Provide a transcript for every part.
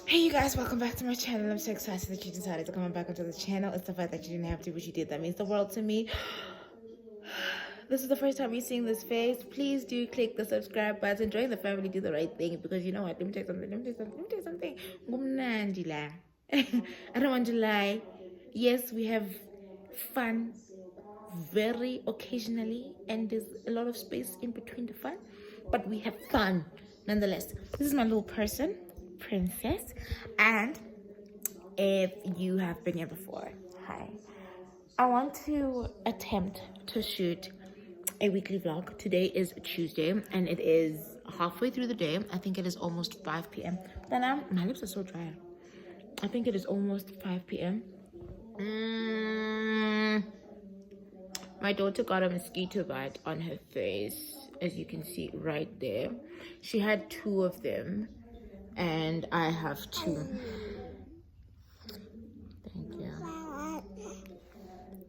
Hey you guys, welcome back to my channel. I'm so excited that you decided to come back onto the channel. It's the fact that you didn't have to, but you did. That means the world to me. This is the first time you're seeing this face. Please do click the subscribe button. Join the family, do the right thing, because you know what? Let me tell you something. Ngumnandi. I don't want to lie. Yes, we have fun very occasionally, and there's a lot of space in between the fun, but we have fun nonetheless. This is my little person, Princess, and if you have been here before, hi. I want to attempt to shoot a weekly vlog. Today is Tuesday and it is halfway through the day. I think it is almost 5 p.m. Then my lips are so dry. I think it is almost 5 p.m. My daughter got a mosquito bite on her face, as you can see right there. She had 2 of them and I have 2.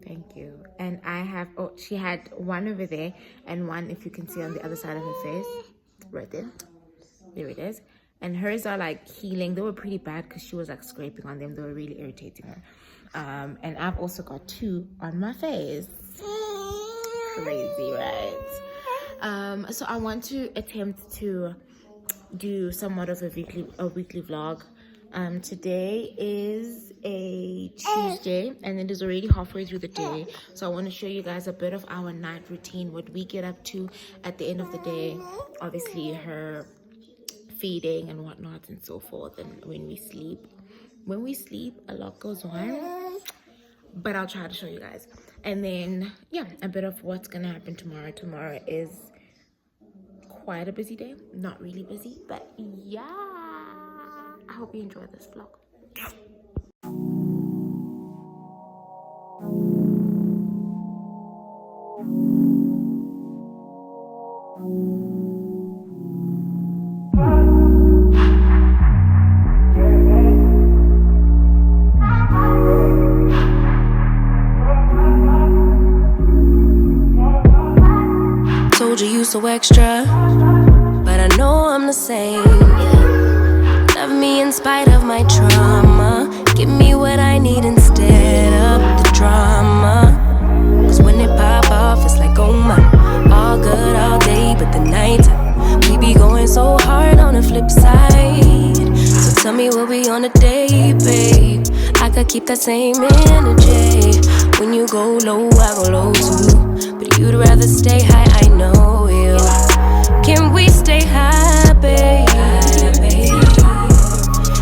Thank you. And I have, she had 1 over there and 1, if you can see, on the other side of her face. Right there. There it is. And hers are like healing. They were pretty bad because she was like scraping on them. They were really irritating her. And I've also got 2 on my face. Crazy, right? So I want to attempt to do somewhat of a weekly vlog. Today is a Tuesday and it is already halfway through the day, so I want to show you guys a bit of our night routine, what we get up to at the end of the day. Obviously her feeding and whatnot and so forth, and when we sleep a lot goes on, but I'll try to show you guys. And then yeah, a bit of what's gonna happen tomorrow. Tomorrow is quite a busy day, not really busy, but yeah, I hope you enjoy this vlog. Told you so extra, but I know I'm the same. Love me in spite of my trauma. Give me what I need instead of the drama. Cause when it pop off, it's like, oh my. All good all day, but the night we be going so hard on the flip side. So tell me what we on a day, babe. I could keep that same energy. When you go low, I go low too. But you'd rather stay high, I know you. Can we stay high, babe?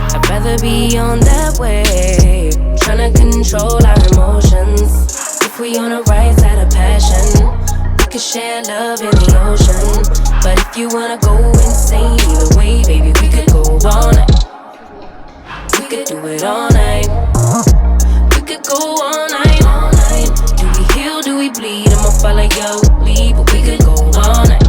I'd rather be on that way. Tryna control our emotions. If we on the right side of passion, we could share love in the ocean. But if you wanna go insane either way, baby, we could go all night. We could do it all night. We could go all night, all night. Do we heal, do we bleed? I'ma follow your lead, but we could go all night.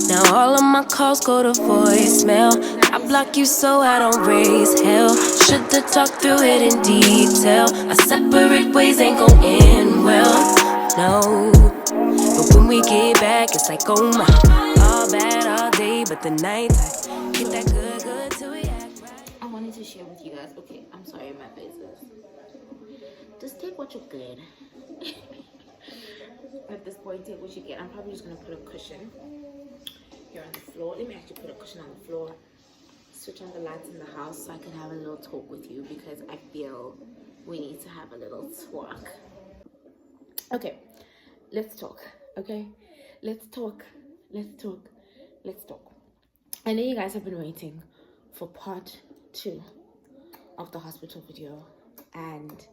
Now all of my calls go to voicemail. I block you so I don't raise hell. Should've talked through it in detail. Our separate ways ain't gon' end well, no. But when we get back, it's like, oh my. All bad all day, but the night I get that good till we act right. I wanted to share with you guys. Okay, I'm sorry, my face is. Just take what you get. At this point, take what you get. I'm probably just gonna put a cushion here on the floor. Let me actually put a cushion on the floor. Switch on the lights in the house so I can have a little talk with you, because I feel we need to have a little talk. Okay, let's talk. Okay, let's talk. I know you guys have been waiting for part 2 of the hospital video and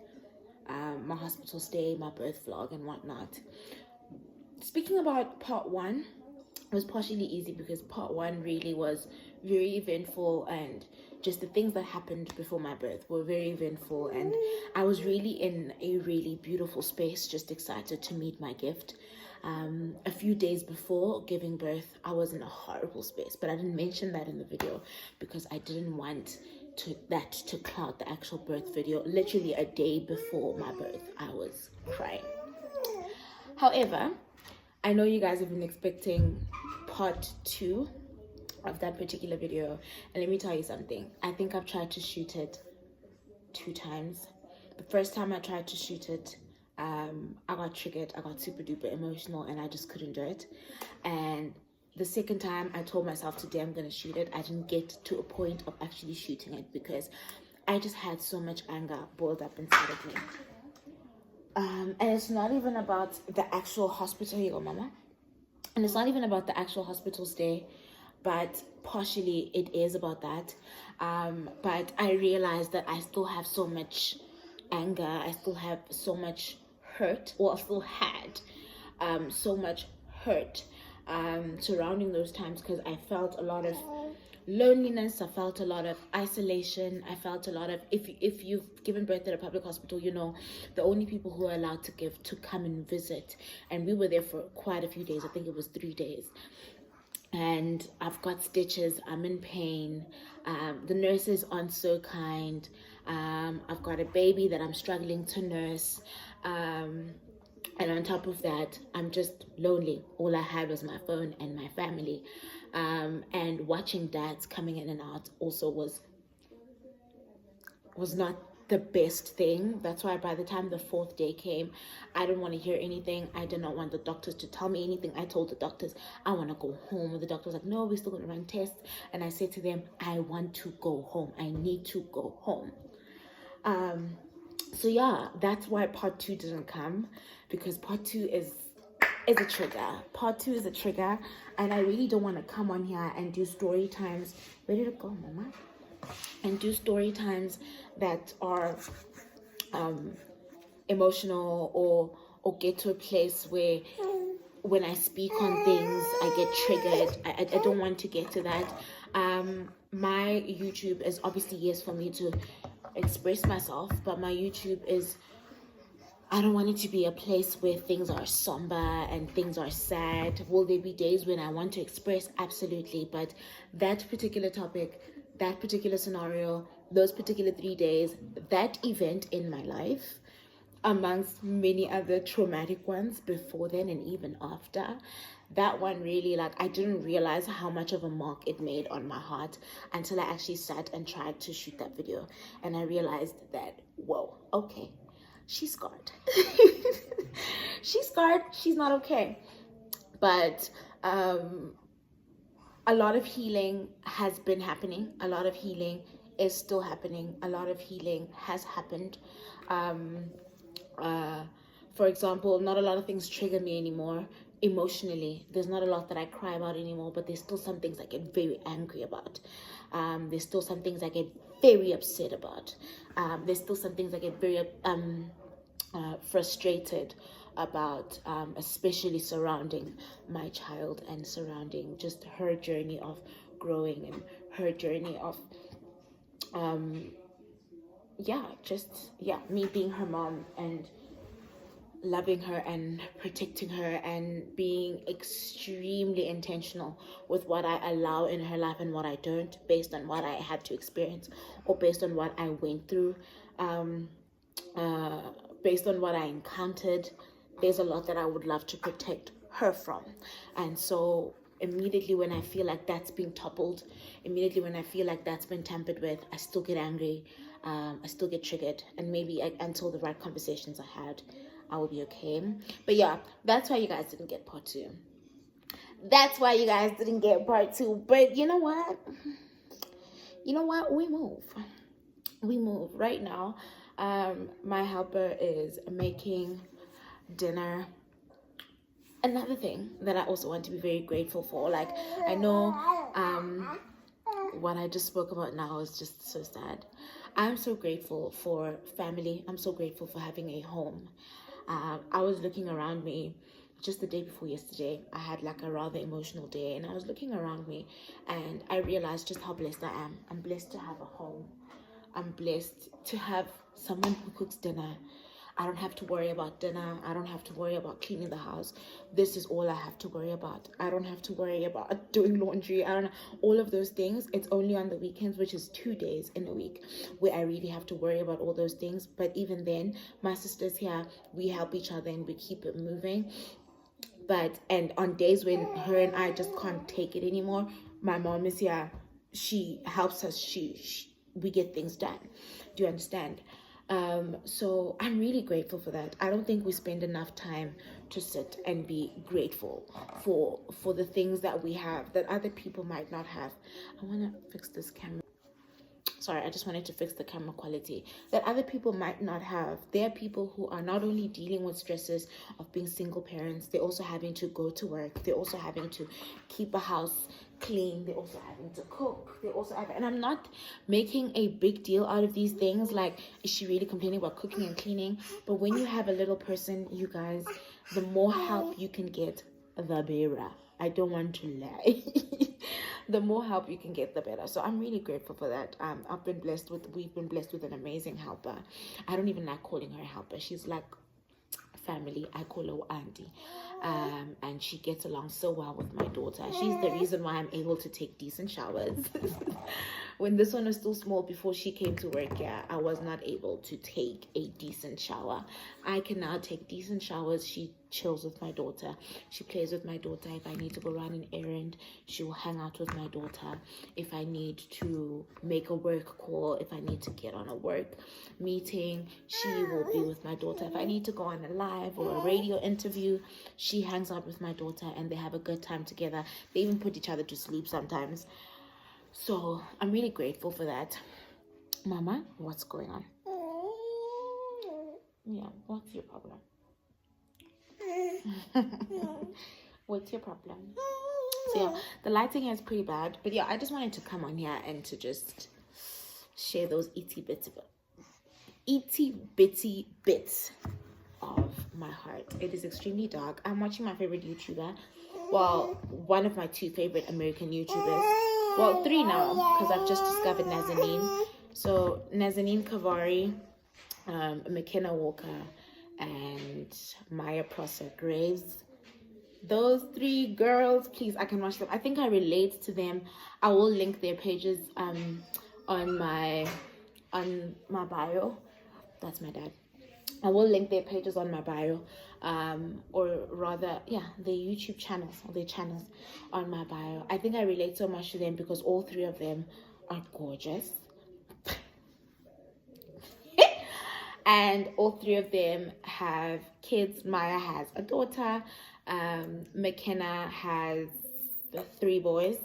my hospital stay, my birth vlog and whatnot. Speaking about part 1, it was partially easy because part 1 really was very eventful, and just the things that happened before my birth were very eventful, and I was really in a really beautiful space, just excited to meet my gift. A few days before giving birth, I was in a horrible space, but I didn't mention that in the video because I didn't want that to cloud the actual birth video. Literally a day before my birth, I was crying. However, I know you guys have been expecting part 2 of that particular video. And let me tell you something. I think I've tried to shoot it 2 times. The first time I tried to shoot it, I got triggered. I got super duper emotional and I just couldn't do it. And the second time I told myself today I'm gonna shoot it, I didn't get to a point of actually shooting it because I just had so much anger boiled up inside of me. And it's not even about the actual hospital, your mama. And it's not even about the actual hospital stay, but partially it is about that. But I realized that I still have so much anger. I still have so much hurt, or I still had so much hurt surrounding those times, because I felt a lot of loneliness. I felt a lot of isolation. I felt a lot of, if you've given birth at a public hospital, you know the only people who are allowed to come and visit, and we were there for quite a few days. I think it was 3 days. And I've got stitches, I'm in pain, the nurses aren't so kind, I've got a baby that I'm struggling to nurse, and on top of that, I'm just lonely. All I had was my phone and my family, and watching dads coming in and out also was not the best thing. That's why by the time the 4th day came, I didn't want to hear anything. I did not want the doctors to tell me anything. I told the doctors I want to go home. The doctors like, no, we're still going to run tests. And I said to them, I want to go home. I need to go home. So yeah, that's why part 2 didn't come, because part 2 is a trigger. Part 2 is a trigger, and I really don't want to come on here and do story times. Where did it go, mama? And do story times that are emotional, or get to a place where when I speak on things I get triggered. I don't want to get to that. My YouTube is obviously, yes, for me to express myself, but my YouTube is, I don't want it to be a place where things are somber and things are sad. Will there be days when I want to express? Absolutely. But that particular topic, that particular scenario, those particular 3 days, that event in my life, amongst many other traumatic ones before then and even after, that one really, like, I didn't realize how much of a mark it made on my heart until I actually sat and tried to shoot that video. And I realized that, whoa, okay, she's scarred. She's scarred. She's not okay. But a lot of healing has been happening. A lot of healing is still happening. A lot of healing has happened. For example, not a lot of things trigger me anymore emotionally. There's not a lot that I cry about anymore, but there's still some things I get very angry about. There's still some things I get very upset about. There's still some things I get very frustrated about, especially surrounding my child and surrounding just her journey of growing and her journey of me being her mom and loving her and protecting her and being extremely intentional with what I allow in her life and what I don't, based on what I had to experience or based on what I went through, based on what I encountered. There's a lot that I would love to protect her from. And so immediately when I feel like that's being toppled, immediately when I feel like that's been tampered with, I still get angry, I still get triggered, and maybe until the right conversations are had, I will be okay. But yeah, that's why you guys didn't get part 2. That's why you guys didn't get part 2. But you know what? We move right now. My helper is making dinner. Another thing that I also want to be very grateful for, like, I know what I just spoke about now is just so sad. I'm so grateful for family. I'm so grateful for having a home. I was looking around me just the day before yesterday. I had like a rather emotional day, and I was looking around me and I realized just how blessed I am. I'm blessed to have a home. I'm blessed to have someone who cooks dinner. I don't have to worry about dinner. I don't have to worry about cleaning the house. This is all I have to worry about. I don't have to worry about doing laundry. All of those things. It's only on the weekends, which is 2 days in a week, where I really have to worry about all those things. But even then, my sister's here. We help each other and we keep it moving. And on days when her and I just can't take it anymore, my mom is here. She helps us. We get things done. Do you understand? So I'm really grateful for that. I don't think we spend enough time to sit and be grateful for the things that we have that other people might not have. I want to fix this camera. Sorry, I just wanted to fix the camera quality that other people might not have. There are people who are not only dealing with stresses of being single parents, they're also having to go to work, they're also having to keep a house clean, they're also having to cook, they're also having, and I'm not making a big deal out of these things, like, is she really complaining about cooking and cleaning? But when you have a little person, you guys, the more help you can get, the better. I don't want to lie. The more help you can get, the better. So I'm really grateful for that. We've been blessed with an amazing helper. I don't even like calling her helper. She's like family. I call her auntie. And she gets along so well with my daughter. She's the reason why I'm able to take decent showers. When this one was still small, before she came to work, I was not able to take a decent shower. I can now take decent showers. She chills with my daughter. She plays with my daughter. If I need to go run an errand, she will hang out with my daughter. If I need to make a work call, if I need to get on a work meeting, she will be with my daughter. If I need to go on a live or a radio interview, she hangs out with my daughter and they have a good time together. They even put each other to sleep sometimes. So I'm really grateful for that. Mama, what's going on? Yeah, what's your problem? What's your problem? So yeah, the lighting here is pretty bad, but yeah, I just wanted to come on here and to just share those itty bitty bits of my heart. It is extremely dark. I'm watching my favorite YouTuber, well, one of my two favorite American YouTubers, well, three now, because I've just discovered Nazanin. So Nazanin Kavari, McKenna Walker, and Maya Prosser Graves. Those three girls, please, I can watch them. I think I relate to them. I will link their pages on my bio. That's my dad. I will link their pages on my bio, or rather, yeah, their YouTube channels, or their channels on my bio. I think I relate so much to them because all three of them are gorgeous. And all three of them have kids. Maya has a daughter. McKenna has 3 boys.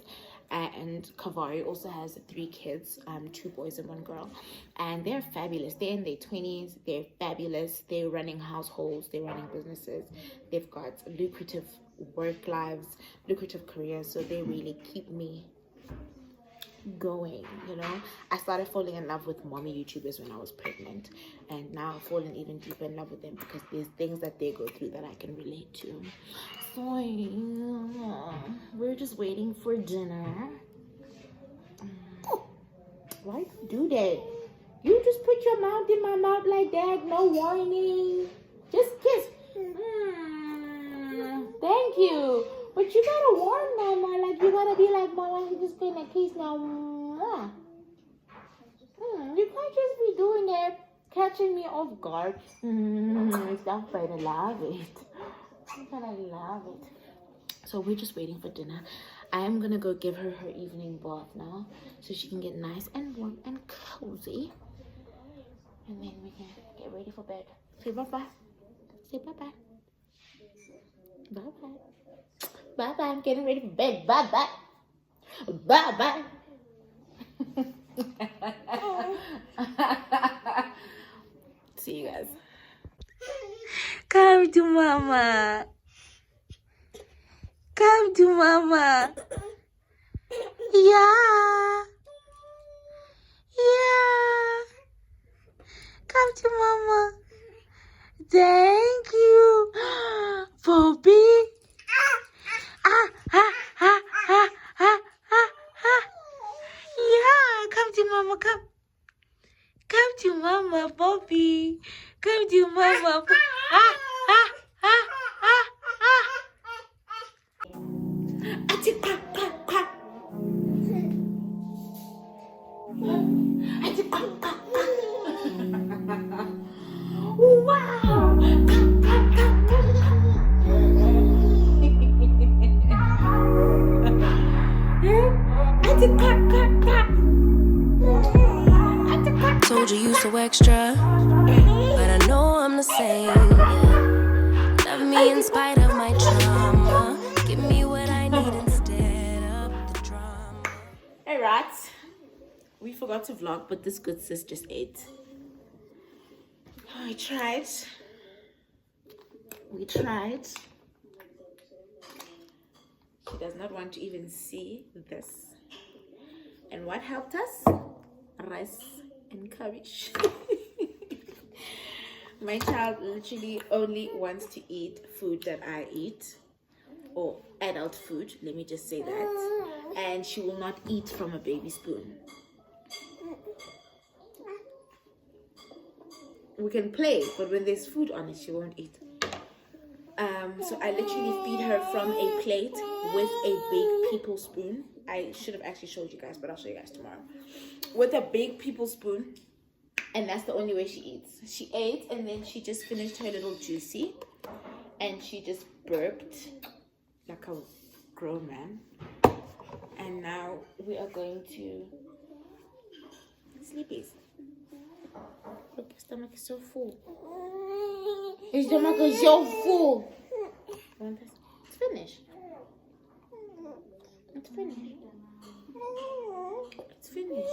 And Kavari also has 3 kids, 2 boys and 1 girl. And they're fabulous. They're in their 20s. They're fabulous. They're running households. They're running businesses. They've got lucrative work lives, lucrative careers. So they really keep me going, you know. I started falling in love with mommy YouTubers when I was pregnant, and now I've fallen even deeper in love with them because there's things that they go through that I can relate to. So we're just waiting for dinner. Why you do that? You just put your mouth in my mouth like that, no warning. Just kiss. Thank you. But you gotta warn mama, like you gotta be like, mama, you just gonna kiss now. You can't just be doing that, catching me off guard. Stop, but I love it. But I love it. So we're just waiting for dinner. I am gonna go give her her evening bath now, so she can get nice and warm and cozy, and then we can get ready for bed. Say bye bye. Say bye bye. Bye bye. Bye bye. I'm getting ready for bed. Bye bye. Bye bye. See you guys. Come to mama. Come to mama. Yeah. Yeah. Come to mama. Thank you. Bobby. Yeah, come to mama, come. Come to mama, Bobby. Come to mama. Wow. told you you so extra, but I know I'm the same. Love me in spite of my trauma. Give me what I need instead of the drama. Hey rats, we forgot to vlog, but this good sis just ate. I tried. We tried. She does not want to even see this. And what helped us? Rice and cabbage. My child literally only wants to eat food that I eat, or adult food, let me just say that. And she will not eat from a baby spoon. We can play, but when there's food on it, she won't eat. So I literally feed her from a plate with a big people spoon. I should have actually showed you guys, but I'll show you guys tomorrow. With a big people spoon, and that's the only way she eats. She ate, and then she just finished her little juicy, and she just burped like a grown man. And now we are going to sleepies. Look, your stomach is so full. Your stomach is so full. It's finished. It's finished. It's finished.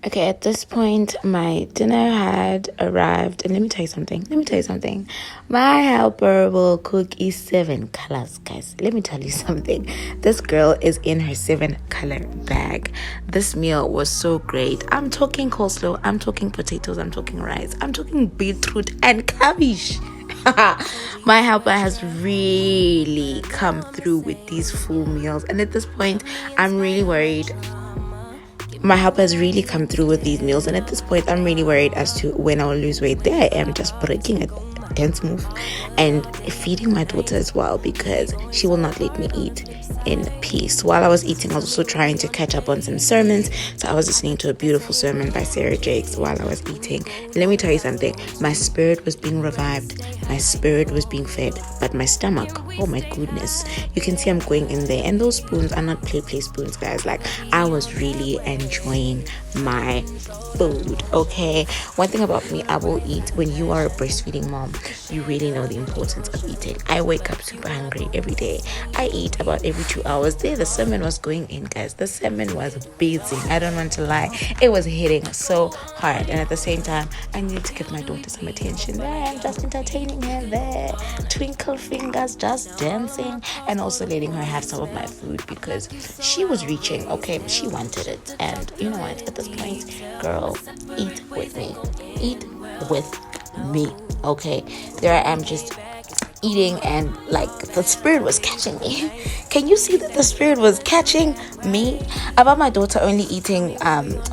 Okay, at this point, my dinner had arrived. And let me tell you something. My helper will cook 7 colors, guys. Let me tell you something. This girl is in her 7-color bag. This meal was so great. I'm talking coleslaw. I'm talking potatoes. I'm talking rice. I'm talking beetroot and cabbage. My helper has really come through with these full meals. And at this point, I'm really worried. My helper has really come through with these meals, and at this point I'm really worried as to when I will lose weight. There I am, just breaking a dance move and feeding my daughter as well, because she will not let me eat in peace. While I was eating, I was also trying to catch up on some sermons. So I was listening to a beautiful sermon by Sarah Jakes while I was eating. And let me tell you something, my spirit was being revived, my spirit was being fed, but my stomach, oh my goodness, you can see I'm going in there. And those spoons are not play spoons, guys. Like, I was really enjoying my food. Okay, one thing about me, I will eat. When you are a breastfeeding mom, you really know the importance of eating. I wake up super hungry every day. I eat about every 2 hours. There the sermon was going in, guys. The sermon was beating, I don't want to lie. It was hitting so hard, and at the same time I needed to give my daughter some attention. There I am, just entertaining her there, twinkle fingers, just dancing, and also letting her have some of my food because she was reaching. Okay, she wanted it. And you know what, at this point, girl, eat with me. Eat with me. Okay, there I am, just eating, and like the spirit was catching me. Can you see that the spirit was catching me? About my daughter only eating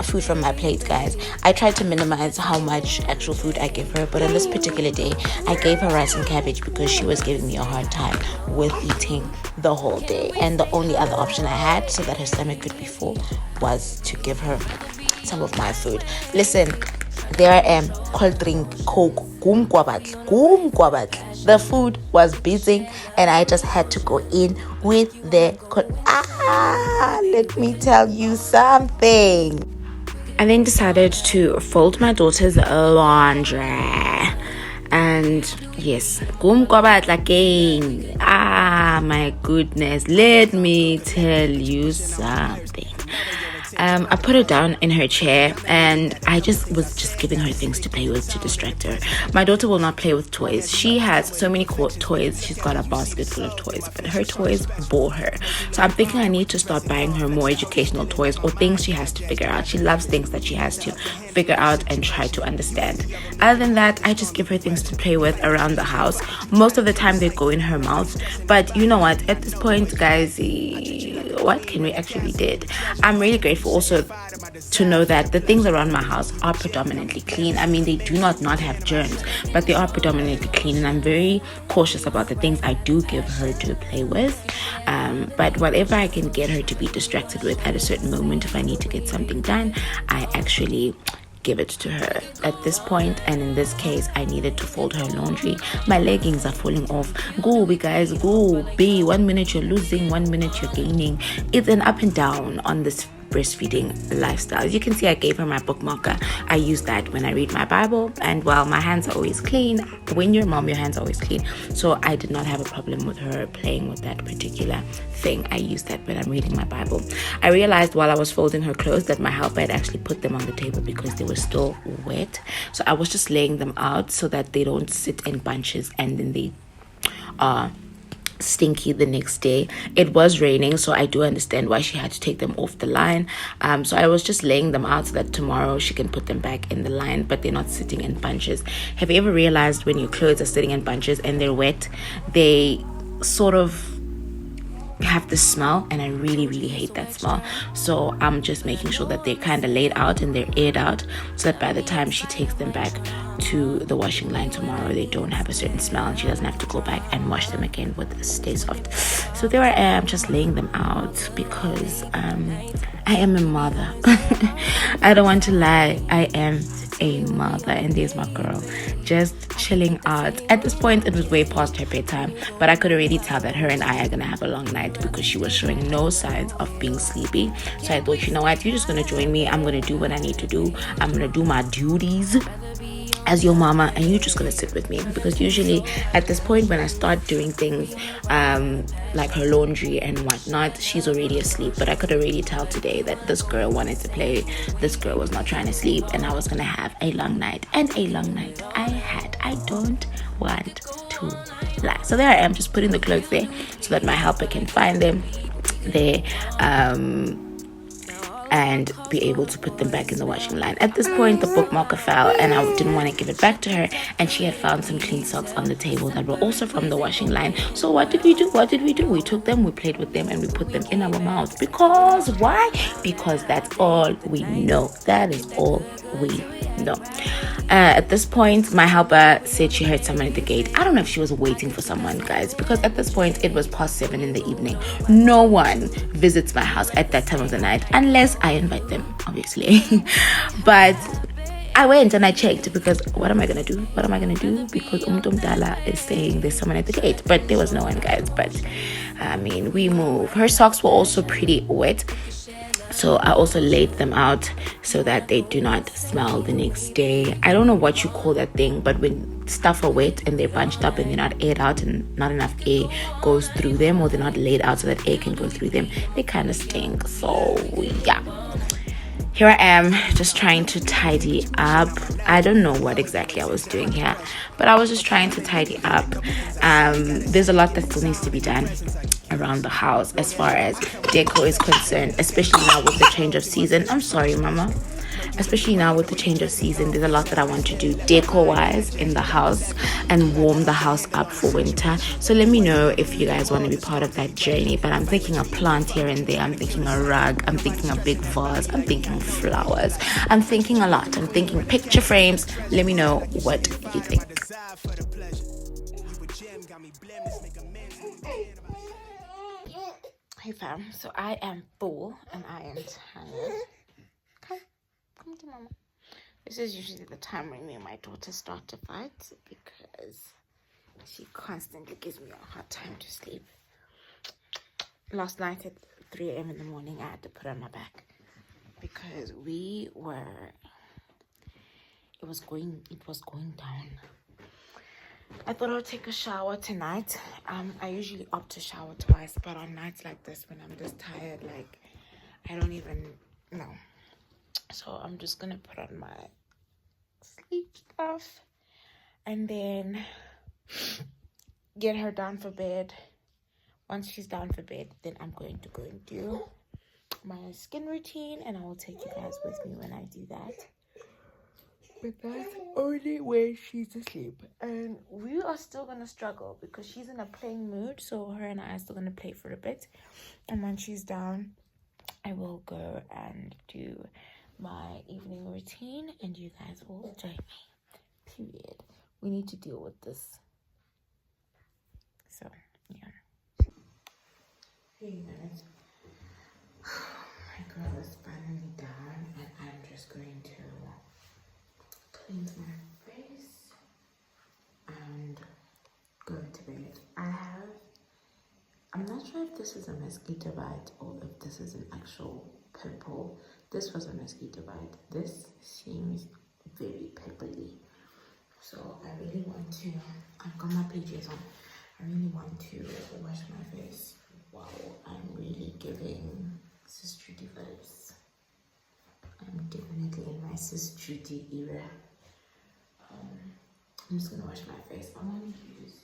food from my plate, guys, I tried to minimize how much actual food I give her, but on this particular day I gave her rice and cabbage because she was giving me a hard time with eating the whole day, and the only other option I had so that her stomach could be full was to give her some of my food. Listen, there I am, cold drink, coke, the food was beating, and I just had to go in with the let me tell you something. I then decided to fold my daughter's laundry, and yes, again. My goodness, let me tell you something. I put her down in her chair, and I was giving her things to play with to distract her. My daughter will not play with toys. She has so many cool toys. She's got a basket full of toys, but her toys bore her. So I'm thinking I need to start buying her more educational toys or things she has to figure out. She loves things that she has to figure out and try to understand. Other than that, I just give her things to play with around the house. Most of the time they go in her mouth, but you know what, at this point, guys, what can we actually did? I'm really grateful also to know that the things around my house are predominantly clean. I mean, they do not have germs, but they are predominantly clean, and I'm very cautious about the things I do give her to play with. But whatever I can get her to be distracted with at a certain moment, if I need to get something done, I actually give it to her at this point. And in this case, I needed to fold her laundry. My leggings are falling off. Go be guys, go be. 1 minute you're losing, 1 minute you're gaining. It's an up and down on this breastfeeding lifestyle. As you can see, I gave her my bookmarker. I use that when I read my Bible, and well, my hands are always clean. When you're a mom, your hands are always clean, so I did not have a problem with her playing with that particular thing. I use that when I'm reading my Bible. I realized while I was folding her clothes that my helper had actually put them on the table because they were still wet, so I was just laying them out so that they don't sit in bunches and then they stinky the next day. It was raining, so I do understand why she had to take them off the line. So I was just laying them out so that tomorrow she can put them back in the line, but they're not sitting in bunches. Have you ever realized when your clothes are sitting in bunches and they're wet, they sort of have the smell, and I really hate that smell. So I'm just making sure that they're kind of laid out and they're aired out, so that by the time she takes them back to the washing line tomorrow, they don't have a certain smell and she doesn't have to go back and wash them again with Stay Soft. So there I am, just laying them out because I am a mother. I don't want to lie, I am a mother, and there's my girl just chilling out. At this point, it was way past her bedtime, but I could already tell that her and I are gonna have a long night because she was showing no signs of being sleepy. So I thought, you know what, you're just gonna join me. I'm gonna do what I need to do. I'm gonna do my duties as your mama, and you're just gonna sit with me, because usually at this point when I start doing things like her laundry and whatnot, she's already asleep. But I could already tell today that this girl wanted to play, this girl was not trying to sleep, and I was gonna have a long night, and a long night I had. I don't want to lie. So there I am, just putting the clothes there so that my helper can find them there and be able to put them back in the washing line. At this point, the bookmarker fell and I didn't want to give it back to her, and she had found some clean socks on the table that were also from the washing line. So what did we do? We took them, we played with them, and we put them in our mouths. Because why? Because that's all we know. That is all we know. At this point, my helper said she heard someone at the gate. I don't know if she was waiting for someone, guys, because at this point it was past 7 in the evening. No one visits my house at that time of the night unless I invite them, obviously. But I went and I checked, because what am I gonna do? Because Dala is saying there's someone at the gate, but there was no one, guys. But I mean, we move. Her socks were also pretty wet, so I also laid them out so that they do not smell the next day. I don't know what you call that thing, but when stuff are wet and they're bunched up and they're not aired out and not enough air goes through them, or they're not laid out so that air can go through them, they kind of stink. So yeah, here I am just trying to tidy up. I don't know what exactly I was doing here, but I was just trying to tidy up. There's a lot that still needs to be done around the house as far as deco is concerned, especially now with the change of season. I'm sorry, mama. Especially now with the change of season, there's a lot that I want to do deco wise in the house and warm the house up for winter. So let me know if you guys want to be part of that journey. But I'm thinking a plant here and there, I'm thinking a rug, I'm thinking a big vase, I'm thinking flowers, I'm thinking a lot, I'm thinking picture frames. Let me know what you think. Hey fam, so I am full and I am tired. Come to mama. This is usually the time when me and my daughter start to fight, because she constantly gives me a hard time to sleep. Last night at 3 a.m. in the morning, I had to put her on my back because it was going down. I thought I would take a shower tonight. I usually opt to shower twice, but on nights like this, when I'm just tired, like, I don't even know. So I'm just gonna put on my sleep stuff and then get her down for bed. Once she's down for bed, then I'm going to go and do my skin routine, and I will take you guys with me when I do that. But that's only when she's asleep, and we are still gonna struggle because she's in a playing mood, so her and I are still gonna play for a bit, and when she's down I will go and do my evening routine and you guys will join me. Period. We need to deal with this. So yeah, 3 minutes. My girl is finally down, and I'm just going to cleanse my face and go to bed. I'm not sure if this is a mosquito bite or if this is an actual pimple. This was a mosquito bite. This seems very peppery. So I really want to, I've got my PJs on. I really want to wash my face. Wow, I'm really giving Sis Judy vibes. I'm definitely in my Sis Judy era. I'm just gonna wash my face. I'm gonna use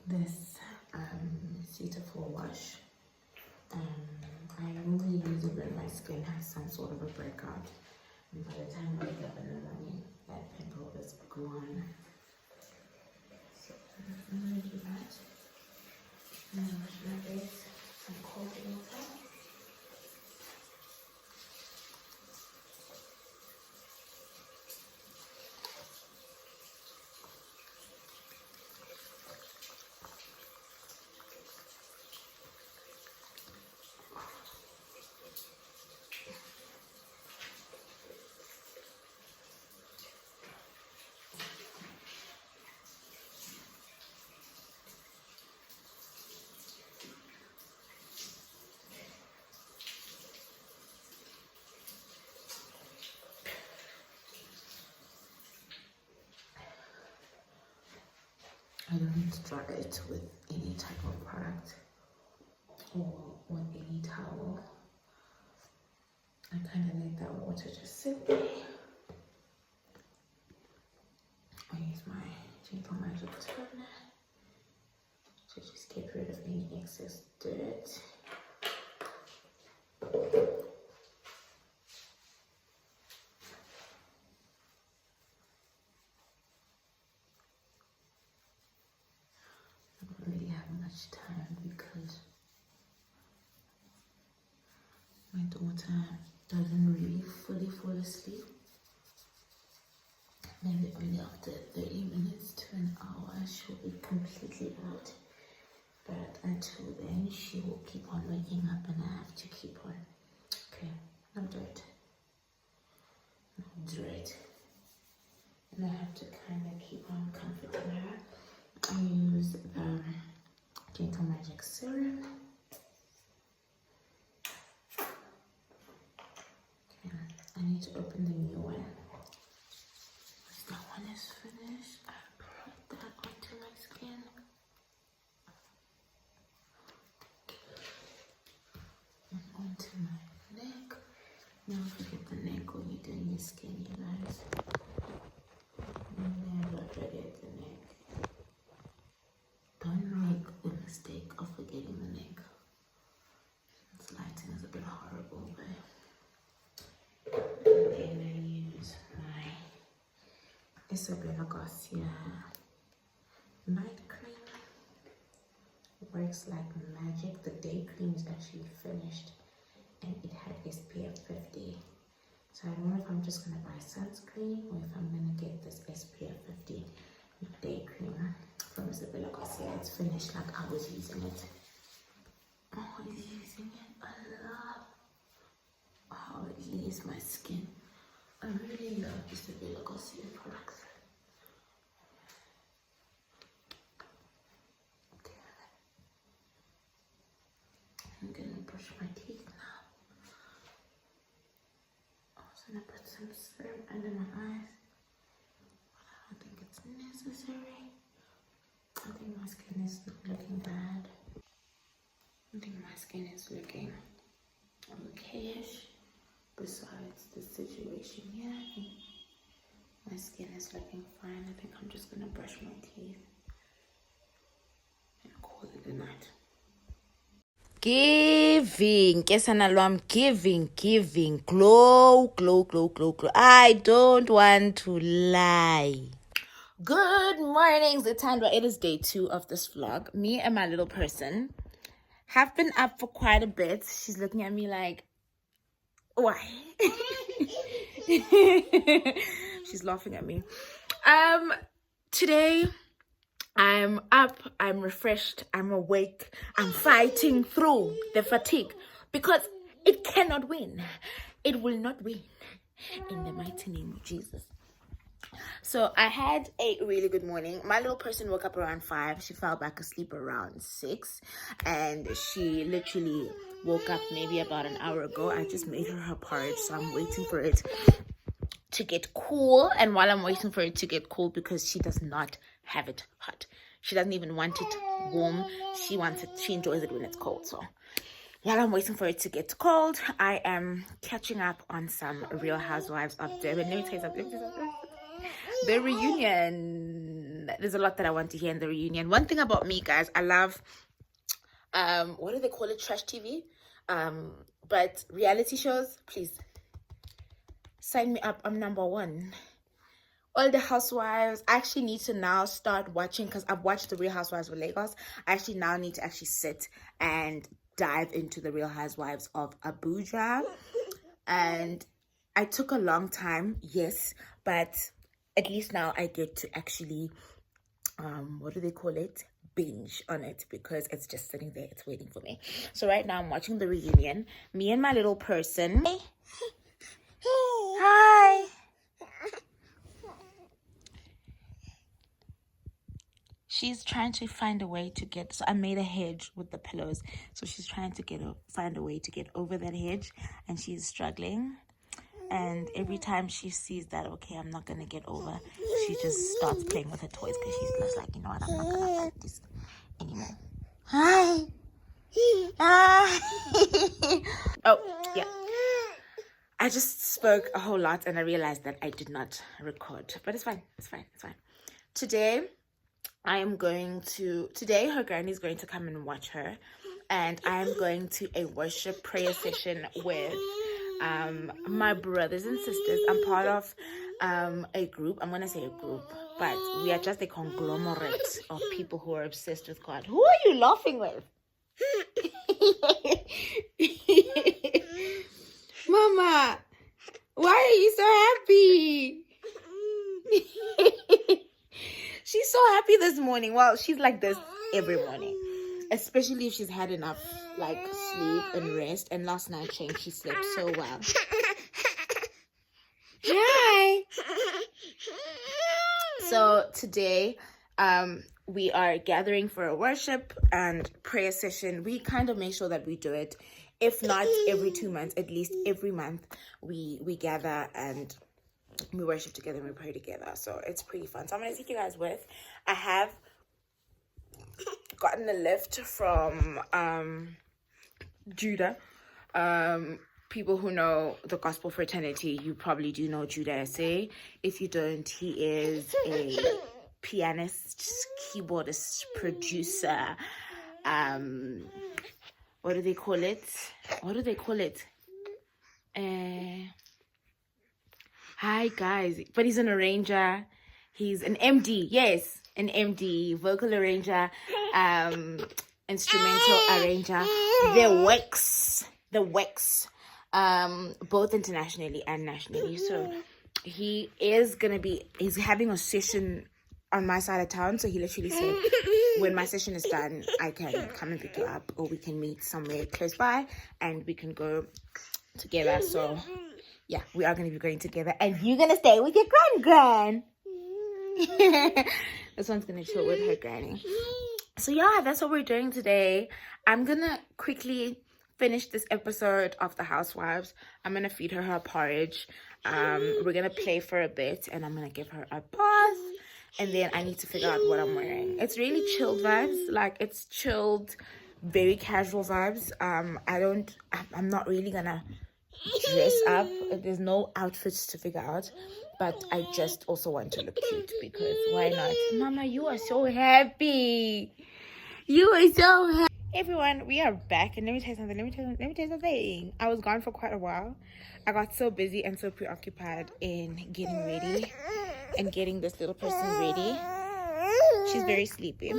this Cetaphil wash. I only use it when my skin has some sort of a breakout. And by the time I wake up in the morning, that pimple is gone. So I'm gonna do that. I'm gonna wash my face. Some cold water. I don't dry it with any type of product or with any towel. I kind of let that water just sit there. I use my Gentle Magic toner to just get rid of any excess dirt. Time because my daughter doesn't really fully fall asleep. Maybe only after 30 minutes to an hour she'll be completely out, but until then she will keep on waking up and I have to keep on. Okay, no dirt, no dirt, and I have to kind of keep on comforting her. I use the Gentle Magic serum. Okay, I need to open the new one. Once that one is finished, I put that onto my skin. And onto my neck. Never forget the neck when you're doing your skin, you guys. Never forget the neck. Don't make the mistake of forgetting the neck. This lighting is a bit horrible, but and then I use my Isabella Garcia night cream. Works like magic. The day cream is actually finished and it had SPF 50. So I don't know if I'm just gonna buy sunscreen or if I'm gonna get this SPF 50 day cream from Isabella Garcia. It's finished like I was using it. I was using it a lot. How it leaves my skin. I really love Isabella Garcia products. Okay. I'm gonna brush my teeth now. I was gonna put some serum under my eyes, but I don't think it's necessary. I think my skin is looking bad. I think my skin is looking okayish. Besides the situation here, I think my skin is looking fine. I think I'm just gonna brush my teeth and call it a night. Giving, I'm giving, glow. I don't want to lie. Good morning, Zitandra. It is day 2 of this vlog. Me and my little person have been up for quite a bit. She's looking at me like, why? She's laughing at me. Today I'm up, I'm refreshed, I'm awake, I'm fighting through the fatigue because it cannot win. It will not win. In the mighty name of Jesus. So I had a really good morning. My little person woke up around 5. She fell back asleep around 6, and she literally woke up maybe about an hour ago. I just made her porridge, so I'm waiting for it to get cool. And while I'm waiting for it to get cool, because she does not have it hot, she doesn't even want it warm. She wants it, she enjoys it when it's cold. So while I'm waiting for it to get cold, I am catching up on some Real Housewives of Durban. Let me tell you something. The reunion. There's a lot that I want to hear in the reunion. One thing about me, guys, I love what do they call it, trash TV, but reality shows, please sign me up. I'm number one. All the housewives. I actually need to now start watching, because I've watched the Real Housewives of Lagos. I actually now need to actually sit and dive into the Real Housewives of Abuja. And I took a long time, yes, but at least now I get to actually what do they call it, binge on it, because it's just sitting there, it's waiting for me. So right now I'm watching the reunion, me and my little person. Hi. She's trying to find a way to get, so I made a hedge with the pillows, so she's trying to find a way to get over that hedge, and she's struggling. And every time she sees that, okay, I'm not gonna get over, she just starts playing with her toys, because she's just like, you know what, I'm not gonna fight this anymore. Hi. Hi. Oh yeah, I just spoke a whole lot and I realized that I did not record, but it's fine. Today her granny's going to come and watch her, and I'm going to a worship prayer session with my brothers and sisters. I'm part of a group. I'm gonna say a group, but we are just a conglomerate of people who are obsessed with God. Who are you laughing with? Mama, why are you so happy? She's so happy this morning. Well, she's like this every morning, especially if she's had enough like sleep and rest. And last night she slept so well. Hi. So today we are gathering for a worship and prayer session. We kind of make sure that we do it, if not every 2 months, at least every month we gather and we worship together and we pray together. So it's pretty fun. So I'm gonna take you guys with. I have gotten a lift from Judah. People who know the gospel fraternity, you probably do know Judah SA. If you don't, he is a pianist, keyboardist, producer. What do they call it? Hi guys, but he's an arranger. He's an MD, yes, an MD, vocal arranger, instrumental arranger. The works, both internationally and nationally. So he's having a session on my side of town. So he literally said, when my session is done, I can come and pick you up, or we can meet somewhere close by and we can go together. So yeah, we are going to be going together, and you're going to stay with your gran. This one's going to chill with her granny. So yeah, that's what we're doing today. I'm going to quickly finish this episode of The Housewives. I'm going to feed her porridge. We're going to play for a bit, and I'm going to give her a bath. And then I need to figure out what I'm wearing. It's really chilled vibes. Like, it's chilled, very casual vibes. I'm not really going to dress up. There's no outfits to figure out, but I just also want to look cute, because why not? Mama, you are so happy. Everyone, we are back, and let me tell you something. I was gone for quite a while. I got so busy and so preoccupied in getting ready and getting this little person ready. She's very sleepy,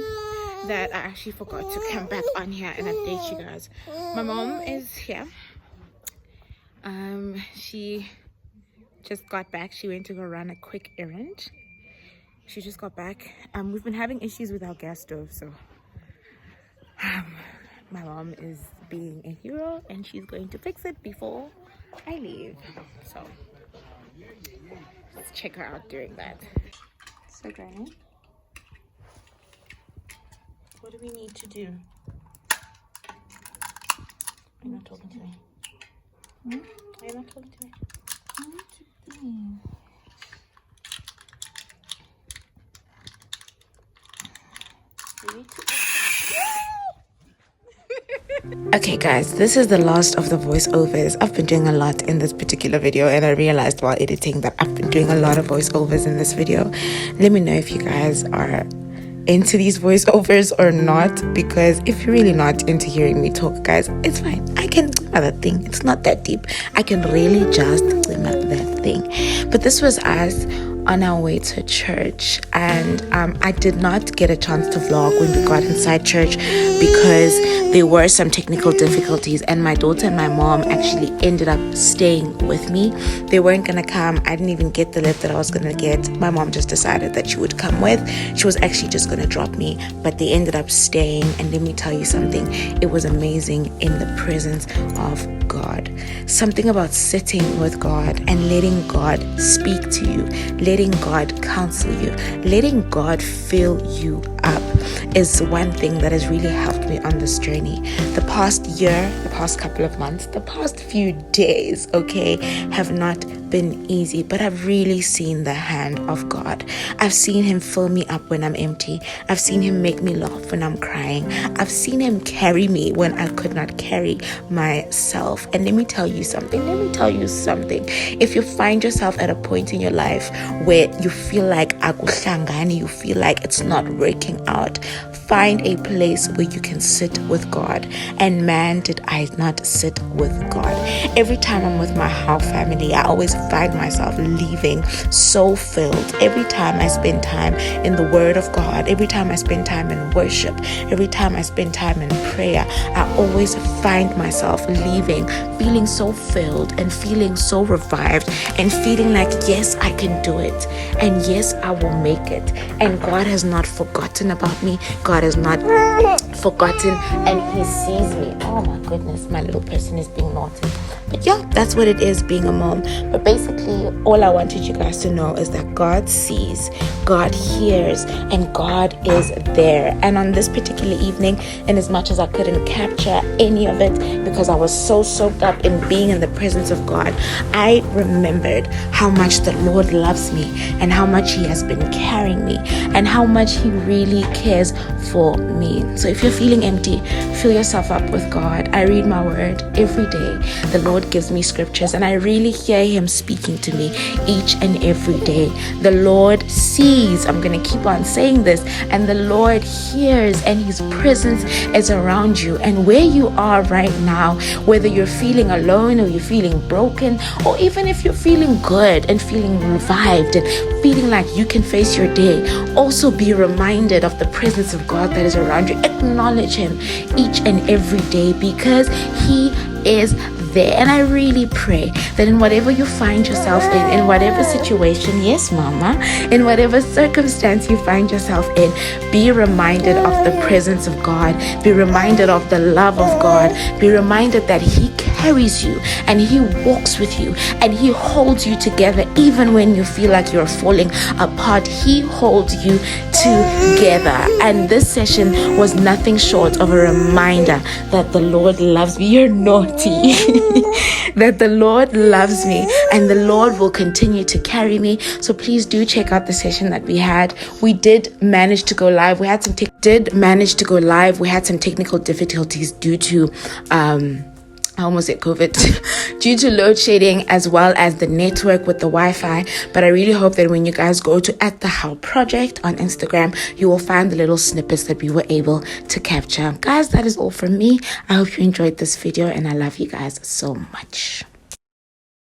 that I actually forgot to come back on here and update you guys. My mom is here. She just got back. She went to go run a quick errand. She just got back. We've been having issues with our gas stove, so my mom is being a hero and she's going to fix it before I leave. So let's check her out doing that. So Granny, what do we need to do? You're not talking to me. Are you not talking to me? Okay guys, this is the last of the voiceovers. I've been doing a lot in this particular video, and I realized while editing that I've been doing a lot of voiceovers in this video. Let me know if you guys are into these voiceovers or not, because if you're really not into hearing me talk, guys, it's fine. I can do that thing. It's not that deep. I can really just do that thing. But this was us on our way to church, and I did not get a chance to vlog when we got inside church because there were some technical difficulties, and my daughter and my mom actually ended up staying with me. They weren't gonna come. I didn't even get the lift that I was gonna get. My mom just decided that she would come with. She was actually just gonna drop me, but they ended up staying. And let me tell you something, it was amazing in the presence of God. Something about sitting with God and letting God speak to you, letting God counsel you, letting God fill you up is one thing that has really helped me on this journey. The past year, the past couple of months, the past few days, okay, have not been easy, but I've really seen the hand of God. I've seen him fill me up when I'm empty. I've seen him make me laugh when I'm crying. I've seen him carry me when I could not carry myself. And let me tell you something. If you find yourself at a point in your life where you feel like you feel like it's not working out, find a place where you can sit with God. And man, did I not sit with God. Every time I'm with my house family, I always find myself leaving so filled. Every time I spend time in the Word of God, every time I spend time in worship, every time I spend time in prayer, I always find myself leaving feeling so filled and feeling so revived and feeling like, yes, I can do it, and yes, I will make it. And God has not forgotten about me. God has not forgotten, and he sees me. Oh my goodness, my little person is being naughty. But yeah, that's what it is being a mom. But basically, all I wanted you guys to know is that God sees, God hears, and God is there. And on this particular evening, and as much as I couldn't capture any of it because I was so soaked up in being in the presence of God, I remembered how much the Lord loves me and how much he has been carrying me and how much he really cares for me. So if you're feeling empty, fill yourself up with God. I read my word every day. The Lord gives me scriptures, and I really hear him speaking to me each and every day. The Lord sees, I'm going to keep on saying this, and the Lord hears, and his presence is around you. And where you are right now, whether you're feeling alone or you're feeling broken, or even if you're feeling good and feeling revived and feeling like you can face your day, also be reminded of the presence of God that is around you. Acknowledge him each and every day because he is there. And I really pray that in whatever you find yourself in whatever situation, yes mama, in whatever circumstance you find yourself in, be reminded of the presence of God, be reminded of the love of God, be reminded that he carries you and he walks with you and he holds you together even when you feel like you're falling apart. He holds you together. And this session was nothing short of a reminder that the Lord loves me. You're naughty. That the Lord loves me and the Lord will continue to carry me. So please do check out the session that we had. We did manage to go live. We had some technical difficulties due to I almost said COVID, due to load shedding as well as the network with the Wi-Fi. But I really hope that when you guys go to @thehow_project on Instagram, you will find the little snippets that we were able to capture. Guys, that is all from me. I hope you enjoyed this video and I love you guys so much.